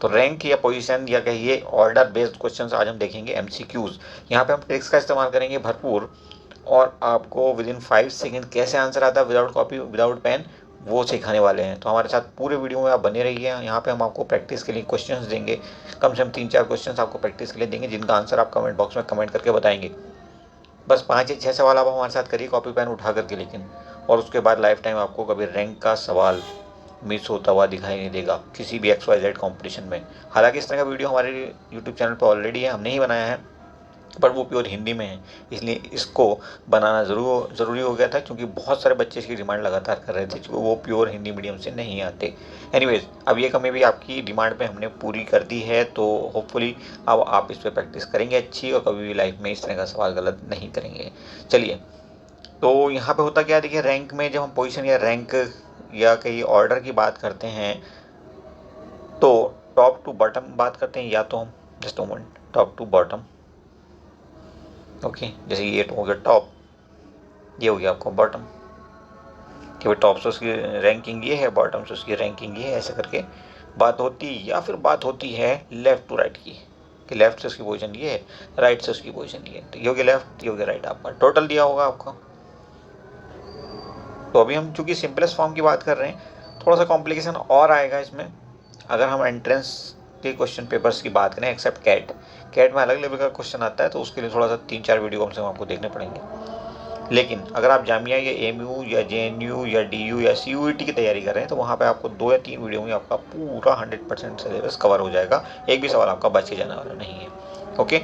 तो रैंक या पोजीशन या कहिए ऑर्डर बेस्ड क्वेश्चंस आज हम देखेंगे, एमसीक्यूज। यहाँ पे हम ट्रिक्स का इस्तेमाल करेंगे भरपूर, और आपको विद इन 5 सेकेंड कैसे आंसर आता है विदाउट कॉपी विदाउट पेन, वो सिखाने वाले हैं। तो हमारे साथ पूरे वीडियो में आप बने रहिए। यहाँ पे हम आपको प्रैक्टिस के लिए क्वेश्चंस देंगे, कम से कम 3-4 क्वेश्चंस आपको प्रैक्टिस के लिए देंगे, जिनका आंसर आप कमेंट बॉक्स में कमेंट करके बताएंगे। बस 5 या 6 सवाल आप हमारे साथ करिए कॉपी पेन उठा करके, लेकिन और उसके बाद लाइफ टाइम आपको कभी रैंक का सवाल मिस होता हुआ दिखाई नहीं देगा किसी भी XYZ कॉम्पिटिशन में। हालांकि इस तरह का वीडियो हमारे यूट्यूब चैनल पर ऑलरेडी है, हमने ही बनाया है, पर वो प्योर हिंदी में है, इसलिए इसको बनाना ज़रूरी हो गया था, क्योंकि बहुत सारे बच्चे इसकी डिमांड लगातार कर रहे थे, क्योंकि वो प्योर हिंदी मीडियम से नहीं आते। एनीवेज, अब ये कमी भी आपकी डिमांड पे हमने पूरी कर दी है, तो होपफुली अब आप इस पर प्रैक्टिस करेंगे अच्छी, और कभी भी लाइफ में इस तरह का सवाल गलत नहीं करेंगे। चलिए, तो यहाँ पे होता क्या, देखिए रैंक में जब हम पोजीशन या रैंक या कहीं ऑर्डर की बात करते हैं, तो टॉप टू बॉटम बात करते हैं, या तो हम just moment top to bottom, okay. जैसे ये हो गया टॉप, ये हो गया आपको बॉटम, कि भाई टॉप से उसकी रैंकिंग ये है, बॉटम से उसकी रैंकिंग ये है, ऐसे करके बात होती है। या फिर बात होती है लेफ़्ट टू राइट की, कि लेफ़्ट से उसकी पोजीशन ये है, राइट से उसकी पोजीशन ये है। तो ये हो गया लेफ़्ट, ये हो गया राइट, आपका टोटल दिया होगा आपको। तो अभी हम चूँकि सिंपलेस्ट फॉर्म की बात कर रहे हैं, थोड़ा सा कॉम्प्लिकेशन और आएगा इसमें अगर हम एंट्रेंस के क्वेश्चन पेपर्स की बात करें, एक्सेप्ट कैट। कैट में अलग लेवल का क्वेश्चन आता है, तो उसके लिए थोड़ा सा 3-4 वीडियो कम से कम आपको देखने पड़ेंगे। लेकिन अगर आप जामिया या एमयू या जेएनयू या डीयू या सीयूईटी की तैयारी कर रहे हैं, तो वहाँ पे आपको 2 या 3 वीडियो में आपका पूरा 100% सिलेबस कवर हो जाएगा, एक भी सवाल आपका बच के जाने वाला नहीं है, ओके।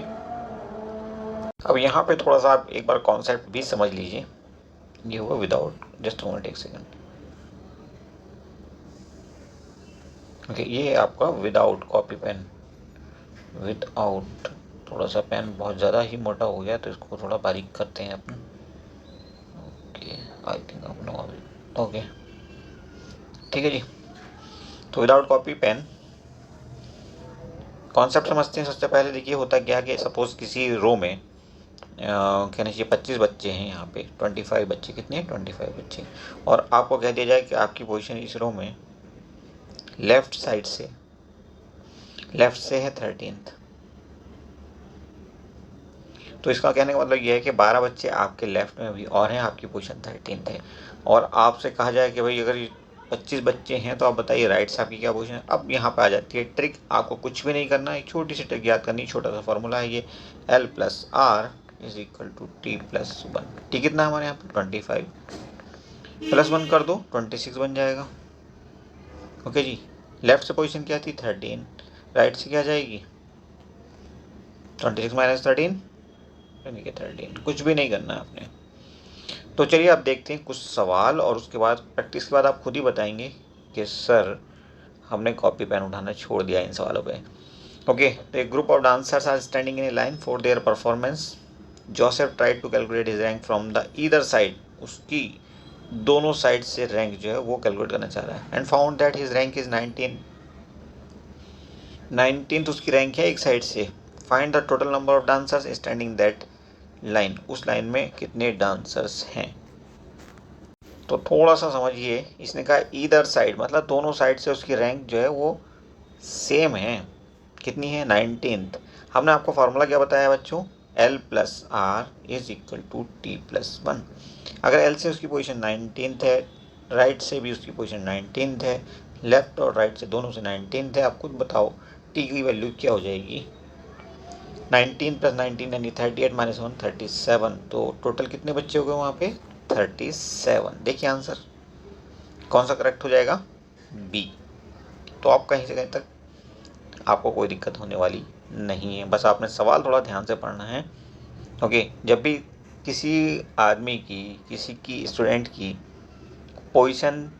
अब यहाँ पे थोड़ा सा आप एक बार कॉन्सेप्ट भी समझ लीजिए। ये हुआ विदाउट, जस्ट मोमेंट, एक सेकेंड, ओके। ये आपका विदाउट कॉपी पेन, विदाउट, थोड़ा सा पेन बहुत ज़्यादा ही मोटा हो गया, तो इसको थोड़ा बारीक करते हैं अपन, ओके। आई थिंक आप नो, ओके, ठीक है जी। तो विदाउट कॉपी पेन कॉन्सेप्ट समझते हैं। सबसे पहले देखिए होता क्या कि सपोज किसी रो में कहना चाहिए 25 बच्चे हैं, यहाँ पे 25 बच्चे, कितने हैं 25 बच्चे, और आपको कह दिया जाए कि आपकी पोजीशन इस रो में लेफ्ट साइड से, लेफ्ट से है 13th। तो इसका कहने का मतलब ये है कि 12 बच्चे आपके लेफ्ट में भी और हैं, आपकी पोजीशन 13th है, और आपसे कहा जाए कि भाई अगर 25 बच्चे हैं तो आप बताइए राइट से आपकी क्या पोजीशन है। अब यहाँ पे आ जाती है ट्रिक, आपको कुछ भी नहीं करना है, एक छोटी सी ट्रिक याद करनी, छोटा सा फॉर्मूला है ये, L+R is equal to T+1। T कितना है हमारे यहाँ पे 25, +1 कर दो 26 बन जाएगा, ओके जी। लेफ्ट से पोजीशन क्या थी 13, राइट से क्या जाएगी 26 - 13, यानी कि 13। कुछ भी नहीं करना है आपने। तो चलिए आप देखते हैं कुछ सवाल, और उसके बाद प्रैक्टिस के बाद आप खुद ही बताएंगे कि सर हमने कॉपी पेन उठाना छोड़ दिया इन सवालों पे, ओके। तो एक group of dancers are standing in a line for their performance. Joseph tried to calculate his rank from the either side, उसकी दोनों साइड से रैंक जो है वो कैलकुलेट करना चाह रहा है, and found that his rank is 19th उसकी रैंक है एक साइड से। Find the total number of dancers standing that line, उस लाइन में कितने डांसर्स हैं। तो थोड़ा सा समझिए, इसने कहा ईदर साइड मतलब दोनों साइड से उसकी रैंक जो है वो सेम है, कितनी है 19th। हमने आपको फार्मूला क्या बताया बच्चों, L+R is equal to T+1। अगर L से उसकी पोजीशन 19th है, राइट से भी उसकी पोजीशन 19th है, लेफ्ट और राइट से दोनों से 19th है, आप खुद बताओ T की वैल्यू क्या हो जाएगी। 19 + 19 यानी 38 - 1 37, तो टोटल कितने बच्चे हो गए वहाँ पे 37। देखिए आंसर कौन सा करेक्ट हो जाएगा, बी। तो आप कहीं से कहीं तक आपको कोई दिक्कत होने वाली नहीं है, बस आपने सवाल थोड़ा ध्यान से पढ़ना है, ओके। जब भी किसी आदमी की, किसी की स्टूडेंट की पोजीशन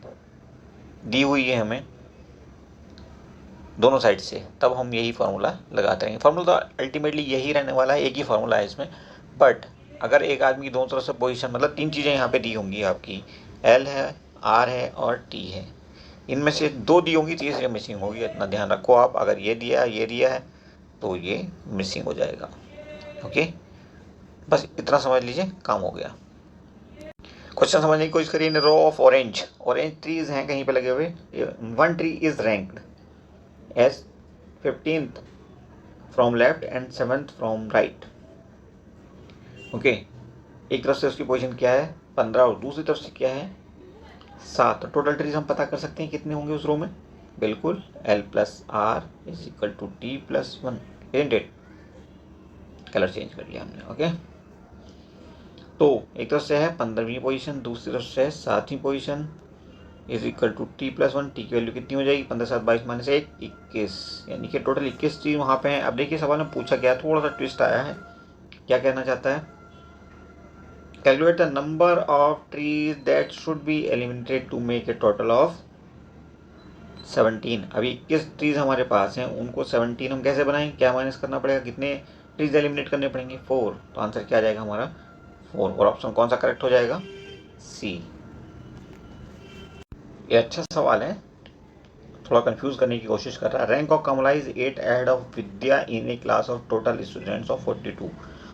दी हुई है हमें दोनों साइड से, तब हम यही फार्मूला लगाते रहेंगे। फार्मूला तो अल्टीमेटली यही रहने वाला है, एक ही फार्मूला है इसमें, बट अगर एक आदमी की दोनों तरफ से पोजीशन मतलब 3 चीज़ें यहाँ पे दी होंगी आपकी, L है, R है और T है, इनमें से 2 दी होंगी, तीसरी मिसिंग होगी, इतना ध्यान रखो आप। अगर ये दिया है तो ये मिसिंग हो जाएगा, ओके। बस इतना समझ लीजिए, काम हो गया। क्वेश्चन समझने की कोशिश करिए। In row of orange trees हैं कहीं पे लगे हुए, 1 tree is ranked as 15th from left and 7th from right. Okay, एक तरफ से उसकी पोजीशन क्या है 15 और दूसरी तरफ से क्या है 7। तो टोटल ट्रीज हम पता कर सकते हैं कितने होंगे उस रो में। बिल्कुल, L plus R is equal to T plus 1, isn't it. Colour change कर लिया हमने। ओके, तो एक तरफ से है 15वीं पोजीशन, दूसरी तरफ से है 7वीं position, is equal to T plus 1। T की वैल्यू कितनी हो जाएगी 15 7 22 माइनस 1 21, यानी कि टोटल 21 चीज वहाँ पे है। अब देखिए सवाल में पूछा गया, थोड़ा सा ट्विस्ट आया है। क्या कहना चाहता है, calculate the number of trees that should be eliminated to make a total of 17। अभी 21 ट्रीज हमारे पास हैं, उनको 17 हम कैसे बनाएं, क्या माइनस करना पड़ेगा, कितने ट्रीज एलिमिनेट करने पड़ेंगे 4। तो आंसर क्या आ जाएगा हमारा 4, और ऑप्शन कौन सा करेक्ट हो जाएगा सी। ये अच्छा सवाल है, थोड़ा कंफ्यूज करने की कोशिश कर रहा है। Rank of Kamala is 8 ahead of Vidya in a class of total students of 42।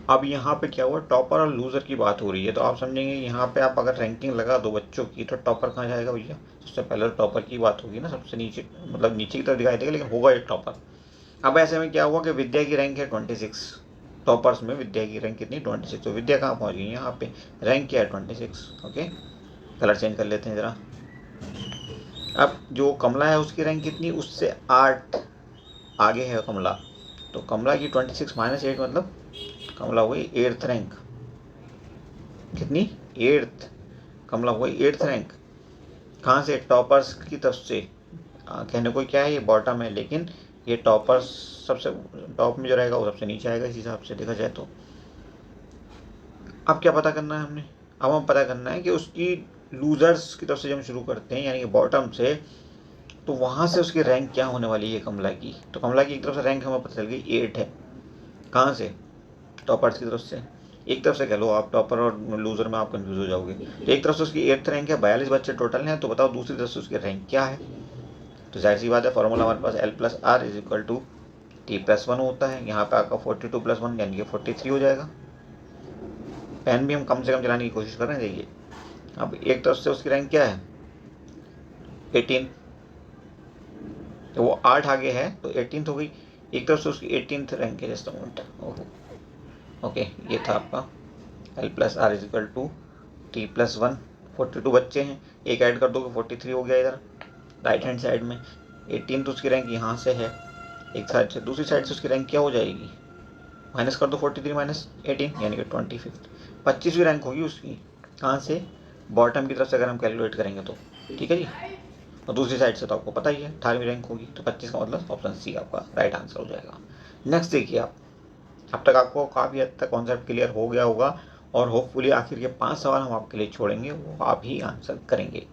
अब यहाँ पे क्या हुआ, टॉपर और लूजर की बात हो रही है, तो आप समझेंगे यहाँ पे आप अगर रैंकिंग लगा दो बच्चों की तो टॉपर कहाँ जाएगा भैया, सबसे पहले तो टॉपर की बात होगी ना, सबसे नीचे मतलब नीचे की तरफ दिखाई देगा लेकिन होगा एक टॉपर। अब ऐसे में क्या हुआ कि विद्या की रैंक है 26, टॉपर्स में विद्या की रैंक कितनी 26, तो विद्या कहाँ पहुँच गई यहाँ पे, रैंक क्या है 26। ओके, कलर चेंज कर लेते हैं ज़रा। अब जो कमला है उसकी रैंक कितनी, उससे 8 आगे है कमला, तो कमला की 26 माइनस 8 मतलब कमला हुई 8th रैंक। कितनी 8th, कमला हुई 8th रैंक। कहाँ से, टॉपर्स की तरफ से। कहने को क्या है, ये बॉटम है लेकिन ये टॉपर्स सबसे टॉप में जो रहेगा वो सबसे नीचे आएगा, इस हिसाब से देखा जाए तो। अब क्या पता करना है हमने, अब हम पता करना है कि उसकी लूजर्स की तरफ से जब हम शुरू करते हैं यानी कि बॉटम से, तो वहाँ से उसकी रैंक क्या होने वाली है कमला की। तो कमला की एक तरफ से रैंक हमें पता चल गई 8 है, कहाँ से, टॉपर्स की तरफ से। एक तरफ से कह लो आप, टॉपर और लूजर में आप कंफ्यूज हो जाओगे। तो एक तरफ से उसकी 8th रैंक है, 42 बच्चे टोटल हैं, तो बताओ दूसरी तरफ से उसकी रैंक क्या है। तो जाहिर सी बात है, फॉर्मूला हमारे पास L plus R is equal to T plus 1 होता है। यहाँ पे आपका 42 प्लस 1 यानी कि 43 हो जाएगा। पेन भी हम कम से कम चलाने की कोशिश कर रहे हैं। देखिए अब एक तरफ से उसकी रैंक क्या है 18, तो वो 8 आगे है तो 18th हो गई। एक तरफ से उसकी 18th रैंक है, जस्ट अ मोमेंट। ओके, ये था आपका L plus R is equal to T plus 1। 42 बच्चे हैं, एक ऐड कर दो 43 हो गया इधर राइट हैंड साइड में। 18 तो उसकी रैंक यहाँ से है एक साइड से, दूसरी साइड से उसकी रैंक क्या हो जाएगी, माइनस कर दो 43 माइनस 18 यानी कि 25, 25वीं रैंक होगी उसकी। कहाँ से, बॉटम की तरफ से अगर हम कैलकुलेट करेंगे तो। ठीक है जी, और दूसरी साइड से तो आपको पता ही है 18वीं रैंक होगी, तो 25 का मतलब ऑप्शन सी आपका राइट आंसर हो जाएगा। नेक्स्ट देखिए आप, अब तक आपको काफ़ी हद तक कॉन्सेप्ट क्लियर हो गया होगा, और होपफुली आखिर के 5 सवाल हम आपके लिए छोड़ेंगे, वो आप ही आंसर करेंगे।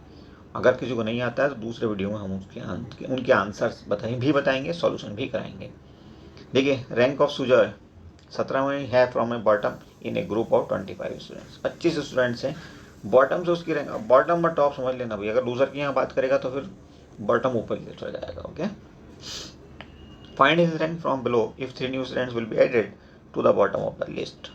अगर किसी को नहीं आता है तो दूसरे वीडियो में हम उनके आंसर्स बताएंगे, सॉल्यूशन भी कराएंगे। देखिए, रैंक ऑफ सुजय 17वीं है from A bottom in a group of 25 students. 25 students हैं, बॉटम से उसकी रैंक, बॉटम और टॉप समझ लेना भाई, अगर लूजर की यहाँ बात करेगा तो फिर बॉटम ऊपर की तरफ चला जाएगा। Okay, find his rank from below if 3 new students will be added to the bottom of the list.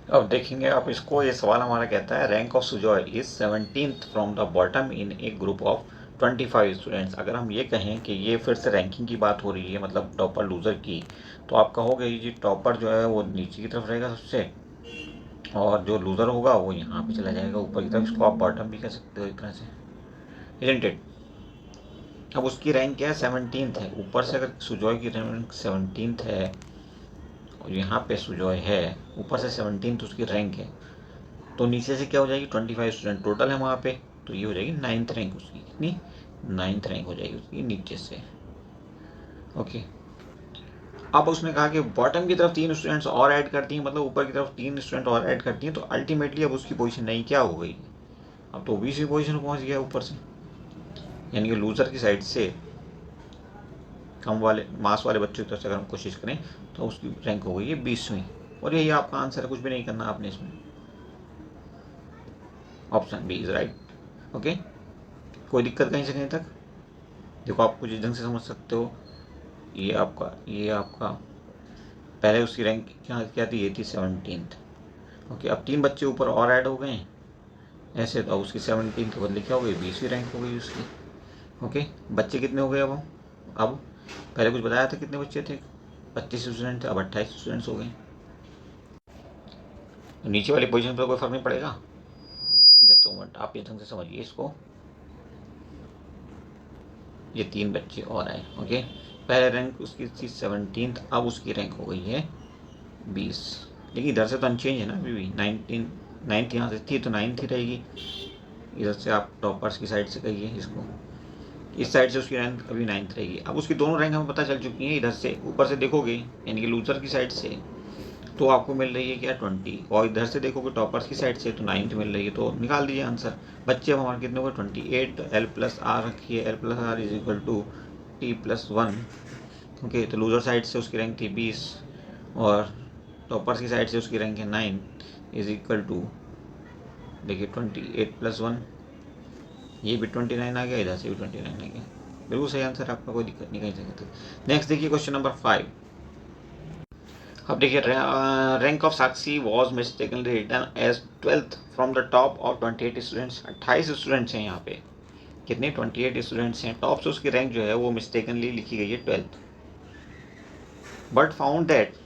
अब देखेंगे आप इसको, ये सवाल हमारा कहता है rank of Sujoy is 17th from the bottom in a group of 25 students. अगर हम ये कहें कि ये फिर से रैंकिंग की बात हो रही है, मतलब टॉपर लूजर की, तो आप कहोगे जी टॉपर जो है वो नीचे की तरफ रहेगा सबसे, और जो लूजर होगा वो यहाँ पे चला जाएगा ऊपर की तरफ। इसको आप बॉटम भी कह सकते हो एक तरह से, इजंट इट। अब उसकी रैंक क्या है 17th है, ऊपर से अगर सुजॉय की रैंक 17th है और यहाँ पे सुजॉय है, ऊपर से 17th उसकी रैंक है, तो नीचे से क्या हो जाएगी 25 स्टूडेंट टोटल है वहाँ पे, तो ये हो जाएगी 9th रैंक उसकी। कितनी 9th रैंक हो जाएगी उसकी नीचे से। ओके, अब उसने कहा कि बॉटम की तरफ 3 स्टूडेंट्स और ऐड करती हैं, मतलब ऊपर की तरफ 3 स्टूडेंट और ऐड करती हैं, तो अल्टीमेटली अब उसकी पोजीशन नहीं क्या हो गई, अब तो 20वीं पोजीशन पहुँच गया ऊपर से, यानी कि लूजर की साइड से कम वाले मास वाले बच्चों की तरफ से अगर हम कोशिश करें तो उसकी रैंक हो गई है 20वीं। और यही आपका आंसर है, कुछ भी नहीं करना आपने इसमें, option B is right. Okay, कोई दिक्कत कहीं से कहीं तक, देखो आप कुछ ढंग से समझ सकते हो। ये आपका पहले उसकी रैंक क्या थी, ये थी 17th। ओके, अब 3 बच्चे ऊपर और ऐड हो गए ऐसे, तो उसकी 17th के बदले क्या हो गई 20वीं रैंक हो गई उसकी। ओके, बच्चे कितने हो गए अब पहले कुछ बताया था कितने बच्चे थे, 25 स्टूडेंट थे, अब 28 स्टूडेंट्स हो गए। नीचे वाली पोजीशन पर कोई फर्क नहीं पड़ेगा। जस्ट मोमेंट, आप ये ढंग से समझिए इसको। ये 3 बच्चे और आए, ओके। पहले रैंक उसकी थी 17th, अब उसकी रैंक हो गई है 20। लेकिन इधर से तो अनचेंज है ना अभी भी, 9th यहाँ से थी तो 9th ही रहेगी। इधर से आप टॉपर्स की साइड से कहिए इसको, इस साइड से उसकी रैंक अभी 9th रहेगी। अब उसकी दोनों रैंक हमें पता चल चुकी हैं। इधर से ऊपर से देखोगे यानी कि लूजर की साइड से तो आपको मिल रही है क्या 20, और इधर से देखोगे टॉपर्स की साइड से तो 9th मिल रही है। तो निकाल दीजिए आंसर। बच्चे अब हमारे कितने हो गए 28, एल प्लस आर रखिए, L plus R is equal to T plus 1, okay. तो लूजर साइड से उसकी रैंक थी 20 और टॉपर्स की साइड से उसकी रैंक है 9 इज इक्वल टू, देखिए 28 प्लस 1, ये भी 29 आ गया, इधर से भी 29 आ गया। बिल्कुल सही आंसर, आपका कोई दिक्कत नहीं कहीं से। नेक्स्ट देखिए क्वेश्चन नंबर 5। अब देखिए rank of Sakshi was mistakenly written as 12th from the top of 28 students. 28 students हैं यहाँ पे, कितने 28 स्टूडेंट्स हैं। टॉप से उसकी रैंक जो है वो मिस्टेकनली लिखी गई है 12th, but found that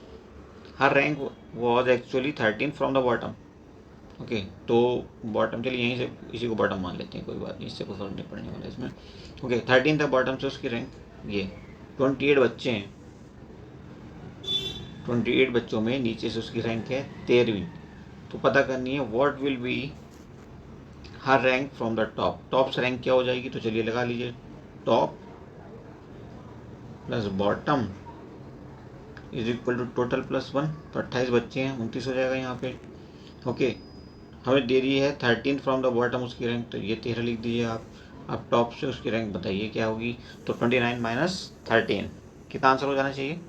her rank was actually 13 from the bottom, okay. तो बॉटम, चलिए यहीं से इसी को बॉटम मान लेते हैं, कोई बात नहीं, इससे कोई फर्क नहीं पड़ने वाला इसमें, ओके। 13 था बॉटम से उसकी रैंक, ये 28 बच्चे हैं, 28 बच्चों में नीचे से उसकी रैंक है 13वीं। तो पता करनी है what will be her rank from the top. Top से रैंक क्या हो जाएगी, तो चलिए लगा लीजिए, top plus bottom is equal to total plus 1। तो 28 बच्चे हैं, 29 हो जाएगा यहाँ पे, ओके। हमें दे रही है 13 फ्रॉम द बॉटम उसकी रैंक, तो ये 13 लिख दीजिए आप। अब टॉप से उसकी रैंक बताइए क्या होगी, तो 29 माइनस 13 कितना आंसर हो जाना चाहिए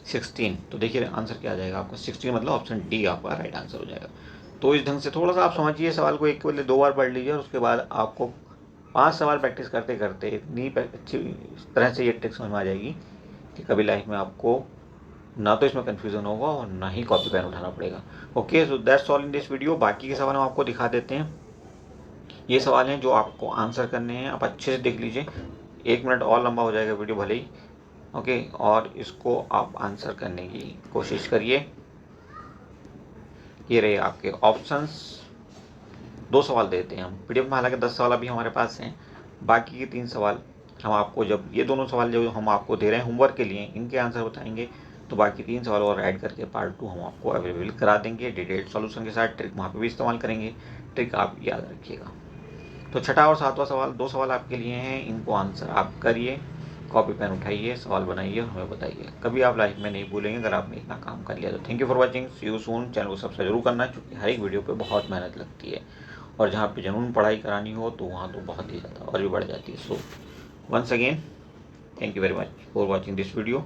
16। तो देखिए आंसर क्या आ जाएगा आपका 16, मतलब ऑप्शन डी आपका राइट आंसर हो जाएगा। तो इस ढंग से थोड़ा सा आप समझिए सवाल को, एक के बदले 2 बार पढ़ लीजिए और उसके बाद आपको 5 सवाल प्रैक्टिस करते करते इतनी अच्छी तरह से ये ट्रिक समझ में आ जाएगी कि कभी लाइफ में आपको ना तो इसमें कन्फ्यूज़न होगा और ना ही कॉपी पेन उठाना पड़ेगा। Okay, so that's all in this video. बाकी के सवाल हम आपको दिखा देते हैं। ये सवाल हैं जो आपको आंसर करने हैं, आप अच्छे से देख लीजिए। 1 मिनट और लंबा हो जाएगा वीडियो भले ही, ओके। और इसको आप आंसर करने की कोशिश करिए। ये रहे आपके ऑप्शंस। 2 सवाल देते हैं हम पीडीएफ में, हालांकि 10 सवाल अभी हमारे पास हैं। बाकी के 3 सवाल हम आपको, जब ये दोनों सवाल जो हम आपको दे रहे हैं होमवर्क के लिए, इनके आंसर बताएंगे तो बाकी 3 सवाल और ऐड करके पार्ट 2 हम आपको अवेलेबल करा देंगे डिटेल्ड सॉल्यूशन के साथ। ट्रिक वहाँ पे भी इस्तेमाल करेंगे, ट्रिक आप याद रखिएगा। तो छठा और 7वां सवाल, 2 सवाल आपके लिए हैं, इनको आंसर आप करिए, कॉपी पेन उठाइए, सवाल बनाइए और हमें बताइए। कभी आप लाइफ में नहीं भूलेंगे अगर आपने इतना काम कर लिया तो। Thank you for watching, see you soon. Channel को सब्सक्राइब जरूर करना क्योंकि हर एक वीडियो पे बहुत मेहनत लगती है, और जहाँ पे जुनून पढ़ाई करानी हो तो वहाँ तो बहुत ही ज़्यादा और भी बढ़ जाती है। So once again thank you very much for watching this video.